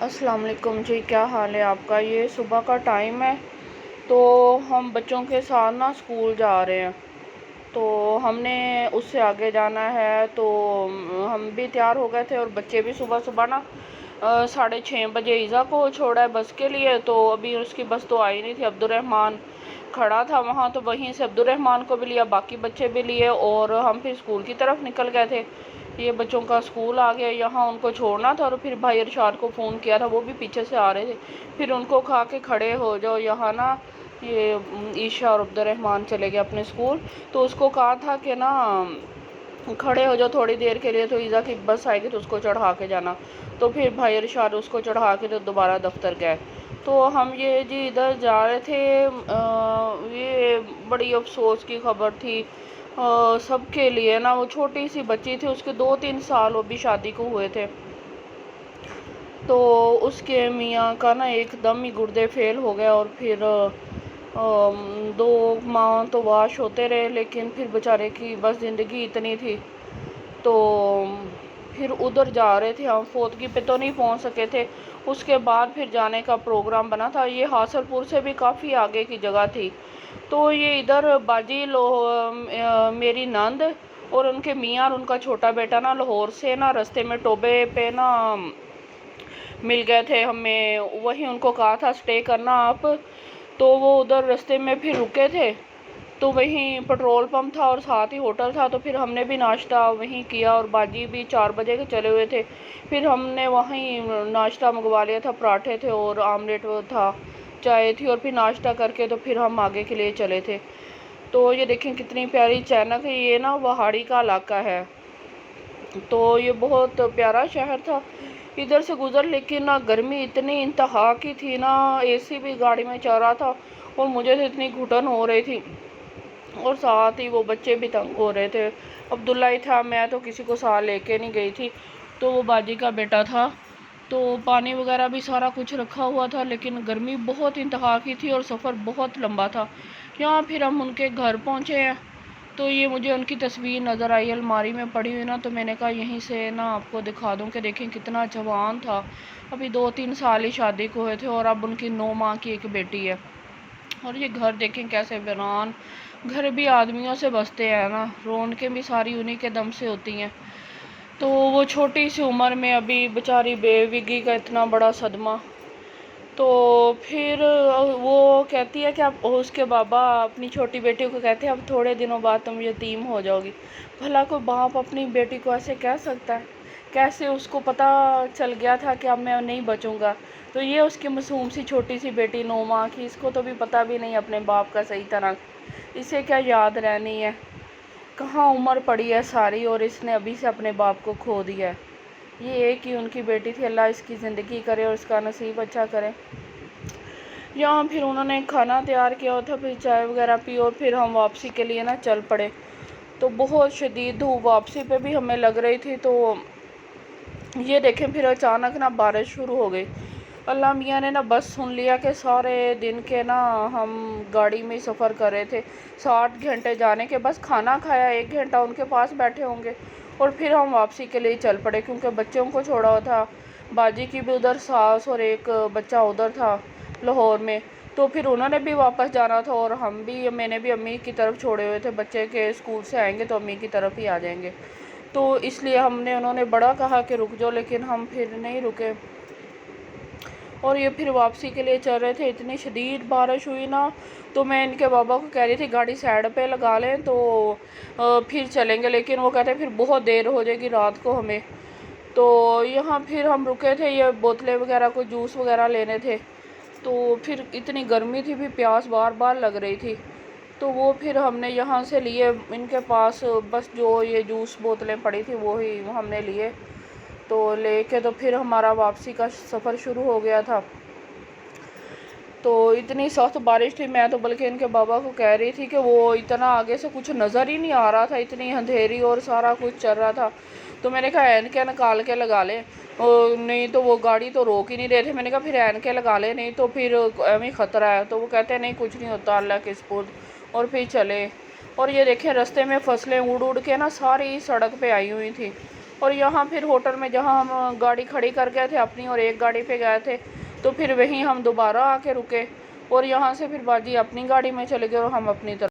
अस्सलाम वालेकुम जी, क्या हाल है आपका। ये सुबह का टाइम है तो हम बच्चों के साथ ना स्कूल जा रहे हैं। तो हमने उससे आगे जाना है तो हम भी तैयार हो गए थे और बच्चे भी सुबह सुबह ना 6:30 बजे ईज़ा को छोड़ा है बस के लिए। तो अभी उसकी बस तो आई नहीं थी, अब्दुर्रहमान खड़ा था वहाँ, तो वहीं से अब्दुर्रहमान को भी लिया, बाकी बच्चे भी लिए और हम फिर स्कूल की तरफ निकल गए थे। ये बच्चों का स्कूल आ गया, यहाँ उनको छोड़ना था और फिर भाई अरशाद को फ़ोन किया था, वो भी पीछे से आ रहे थे। फिर उनको कहा कि खड़े हो जाओ यहाँ ना, ये ईशा और अब्दुर्रहमान चले गए अपने स्कूल। तो उसको कहा था कि ना खड़े हो जाओ थोड़ी देर के लिए, तो ईज़ा की बस आएगी तो उसको चढ़ा के जाना। तो फिर भाई अरशाद उसको चढ़ा के तो दोबारा दफ्तर गए। तो हम ये जी इधर जा रहे थे, ये बड़ी अफसोस की खबर थी सबके लिए ना। वो छोटी सी बच्ची थी, उसके 2-3 साल वो भी शादी को हुए थे। तो उसके मियाँ का ना एकदम ही गुर्दे फेल हो गए और फिर 2 माह तो वाश होते रहे, लेकिन फिर बेचारे की बस ज़िंदगी इतनी थी। तो फिर उधर जा रहे थे हम, फोतगी पे तो नहीं पहुंच सके थे। उसके बाद फिर जाने का प्रोग्राम बना था। ये हासलपुर से भी काफ़ी आगे की जगह थी। तो ये इधर बाजी मेरी नंद और उनके मियाँ और उनका छोटा बेटा ना लाहौर से ना रास्ते में टोबे पे ना मिल गए थे हमें। वहीं उनको कहा था स्टे करना आप, तो वो उधर रास्ते में फिर रुके थे। तो वहीं पेट्रोल पंप था और साथ ही होटल था, तो फिर हमने भी नाश्ता वहीं किया और बाजी भी 4 बजे के चले हुए थे। फिर हमने वहीं नाश्ता मंगवा लिया था, पराठे थे और आमलेट था, चाय थी, और फिर नाश्ता करके तो फिर हम आगे के लिए चले थे। तो ये देखें कितनी प्यारी चैनक है, ये ना पहाड़ी का इलाका है। तो ये बहुत प्यारा शहर था, इधर से गुज़र, लेकिन ना गर्मी इतनी इंतहा की थी ना, एसी भी गाड़ी में चल रहा था और मुझे तो इतनी घुटन हो रही थी और साथ ही वो बच्चे भी तंग हो रहे थे। अब्दुल्ला ही था, मैं तो किसी को साथ लेके नहीं गई थी। तो वो बाजी का बेटा था, तो पानी वगैरह भी सारा कुछ रखा हुआ था, लेकिन गर्मी बहुत इंतहा की थी और सफ़र बहुत लंबा था। यहाँ फिर हम उनके घर पहुँचे हैं। तो ये मुझे उनकी तस्वीर नज़र आई अलमारी में पड़ी हुई ना, तो मैंने कहा यहीं से ना आपको दिखा दूं कि देखें कितना जवान था। अभी 2-3 साल ही शादी को हुए थे और अब उनकी 9 माह की एक बेटी है। और ये घर देखें कैसे वीरान, घर भी आदमियों से बसते हैं ना, रौनकें भी सारी उन्हीं के दम से होती हैं। तो वो छोटी सी उम्र में अभी बेचारी बेविगी का इतना बड़ा सदमा। तो फिर वो कहती है कि अब उसके बाबा अपनी छोटी बेटी को कहते हैं अब थोड़े दिनों बाद तुम यतीम हो जाओगी। भला कोई बाप अपनी बेटी को ऐसे कह सकता है? कैसे उसको पता चल गया था कि अब मैं नहीं बचूंगा। तो ये उसकी मासूम सी छोटी सी बेटी 9 माह की, इसको तो भी पता भी नहीं अपने बाप का सही तरह, इसे क्या याद रहनी है। कहाँ उम्र पड़ी है सारी और इसने अभी से अपने बाप को खो दिया है। ये एक ही उनकी बेटी थी, अल्लाह इसकी ज़िंदगी करे और इसका नसीब अच्छा करे। यहाँ फिर उन्होंने खाना तैयार किया था, फिर चाय वगैरह पी और फिर हम वापसी के लिए ना चल पड़े। तो बहुत शदीद धूप वापसी पे भी हमें लग रही थी। तो ये देखें फिर अचानक ना बारिश शुरू हो गई। अल्लाह मियाँ ने ना बस सुन लिया कि सारे दिन के ना हम गाड़ी में ही सफ़र कर रहे थे, 60 घंटे जाने के, बस खाना खाया 1 घंटा उनके पास बैठे होंगे और फिर हम वापसी के लिए चल पड़े, क्योंकि बच्चों को छोड़ा हुआ था। बाजी की भी उधर सास और एक बच्चा उधर था लाहौर में, तो फिर उन्होंने भी वापस जाना था और हम भी, मैंने भी अम्मी की तरफ छोड़े हुए थे, बच्चे के स्कूल से आएंगे तो अम्मी की तरफ ही आ जाएंगे। तो इसलिए उन्होंने बड़ा कहा कि रुक जाओ, लेकिन हम फिर नहीं रुके और ये फिर वापसी के लिए चल रहे थे। इतनी शदीद बारिश हुई ना, तो मैं इनके बाबा को कह रही थी गाड़ी साइड पे लगा लें तो फिर चलेंगे, लेकिन वो कहते फिर बहुत देर हो जाएगी रात को हमें। तो यहाँ फिर हम रुके थे, ये बोतलें वगैरह को जूस वगैरह लेने थे। तो फिर इतनी गर्मी थी, भी प्यास बार बार लग रही थी। तो वो फिर हमने यहाँ से लिए, इनके पास बस जो ये जूस बोतलें पड़ी थी वो ही हमने लिए। तो लेके तो फिर हमारा वापसी का सफ़र शुरू हो गया था। तो इतनी सख्त बारिश थी, मैं तो बल्कि इनके बाबा को कह रही थी कि वो इतना आगे से कुछ नज़र ही नहीं आ रहा था, इतनी अंधेरी और सारा कुछ चल रहा था। तो मैंने कहा ऐनकें निकाल के लगा लें, नहीं तो वो गाड़ी तो रोक ही नहीं रहे थे। मैंने कहा फिर ऐनकें लगा लें, नहीं तो फिर एवं ख़तरा है। तो वो कहते हैं नहीं कुछ नहीं होता, अल्लाह के सपुर्द, और फिर चले। और ये देखें रास्ते में फसलें उड़ उड़ के ना सारी सड़क पे आई हुई थी اور یہاں پھر ہوٹل میں جہاں ہم گاڑی کھڑی کر گئے تھے اپنی اور ایک گاڑی پہ گئے تھے تو پھر وہیں ہم دوبارہ آ کے رکے اور یہاں سے پھر باجی اپنی گاڑی میں چلے گئے اور ہم اپنی طرف